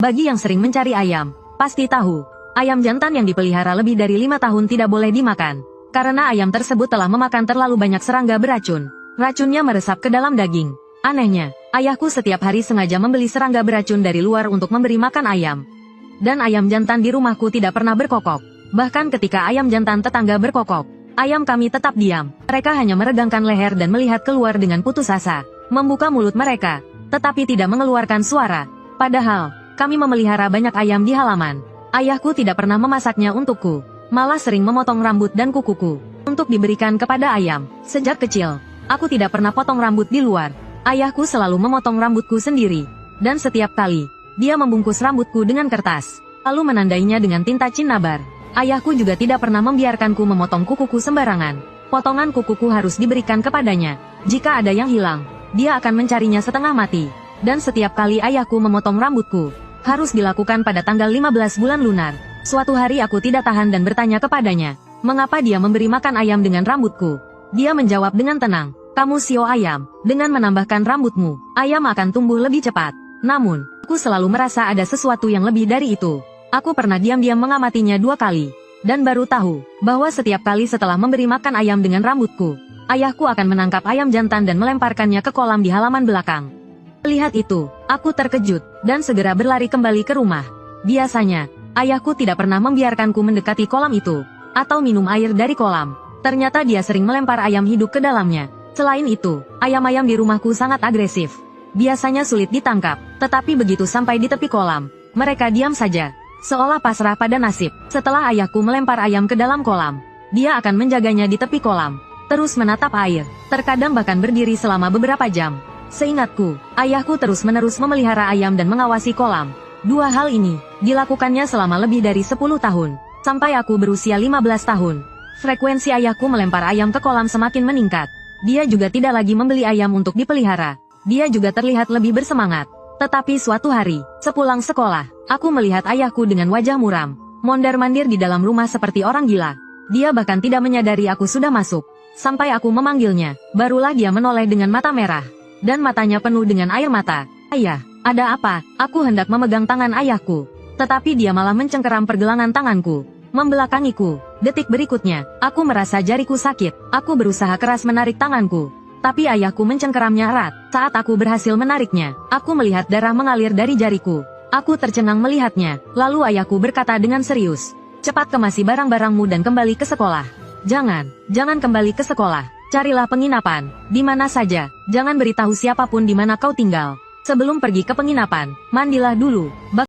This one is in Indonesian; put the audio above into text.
Bagi yang sering mencari ayam, pasti tahu, ayam jantan yang dipelihara lebih dari 5 tahun tidak boleh dimakan. Karena ayam tersebut telah memakan terlalu banyak serangga beracun. Racunnya meresap ke dalam daging. Anehnya, ayahku setiap hari sengaja membeli serangga beracun dari luar untuk memberi makan ayam. Dan ayam jantan di rumahku tidak pernah berkokok. Bahkan ketika ayam jantan tetangga berkokok, ayam kami tetap diam. Mereka hanya meregangkan leher dan melihat keluar dengan putus asa. Membuka mulut mereka, tetapi tidak mengeluarkan suara. Padahal, kami memelihara banyak ayam di halaman. Ayahku tidak pernah memasaknya untukku. Malah sering memotong rambut dan kukuku untuk diberikan kepada ayam. Sejak kecil, aku tidak pernah potong rambut di luar. Ayahku selalu memotong rambutku sendiri. Dan setiap kali, dia membungkus rambutku dengan kertas, lalu menandainya dengan tinta cinnabar. Ayahku juga tidak pernah membiarkanku memotong kukuku sembarangan. Potongan kukuku harus diberikan kepadanya. Jika ada yang hilang, dia akan mencarinya setengah mati. Dan setiap kali ayahku memotong rambutku, harus dilakukan pada tanggal 15 bulan lunar. Suatu hari aku tidak tahan dan bertanya kepadanya, mengapa dia memberi makan ayam dengan rambutku? Dia menjawab dengan tenang, kamu sio ayam, dengan menambahkan rambutmu, ayam akan tumbuh lebih cepat. Namun, aku selalu merasa ada sesuatu yang lebih dari itu. Aku pernah diam-diam mengamatinya 2 kali, dan baru tahu, bahwa setiap kali setelah memberi makan ayam dengan rambutku, ayahku akan menangkap ayam jantan dan melemparkannya ke kolam di halaman belakang. Melihat itu, aku terkejut, dan segera berlari kembali ke rumah. Biasanya, ayahku tidak pernah membiarkanku mendekati kolam itu, atau minum air dari kolam. Ternyata dia sering melempar ayam hidup ke dalamnya. Selain itu, ayam-ayam di rumahku sangat agresif. Biasanya sulit ditangkap, tetapi begitu sampai di tepi kolam, mereka diam saja, seolah pasrah pada nasib. Setelah ayahku melempar ayam ke dalam kolam, dia akan menjaganya di tepi kolam, terus menatap air, terkadang bahkan berdiri selama beberapa jam. Seingatku, ayahku terus-menerus memelihara ayam dan mengawasi kolam. 2 hal ini dilakukannya selama lebih dari 10 tahun, sampai aku berusia 15 tahun. Frekuensi ayahku melempar ayam ke kolam semakin meningkat. Dia juga tidak lagi membeli ayam untuk dipelihara. Dia juga terlihat lebih bersemangat. Tetapi suatu hari, sepulang sekolah, aku melihat ayahku dengan wajah muram, mondar-mandir di dalam rumah seperti orang gila. Dia bahkan tidak menyadari aku sudah masuk. Sampai aku memanggilnya, barulah dia menoleh dengan mata merah, dan matanya penuh dengan air mata. Ayah, ada apa? Aku hendak memegang tangan ayahku, tetapi dia malah mencengkeram pergelangan tanganku, membelakangiku. Detik berikutnya, aku merasa jariku sakit. Aku berusaha keras menarik tanganku, tapi ayahku mencengkeramnya erat. Saat aku berhasil menariknya, aku melihat darah mengalir dari jariku. Aku tercengang melihatnya, lalu ayahku berkata dengan serius, cepat kemasi barang-barangmu dan kembali ke sekolah. Jangan kembali ke sekolah. Carilah penginapan, di mana saja. Jangan beritahu siapapun di mana kau tinggal. Sebelum pergi ke penginapan, mandilah dulu.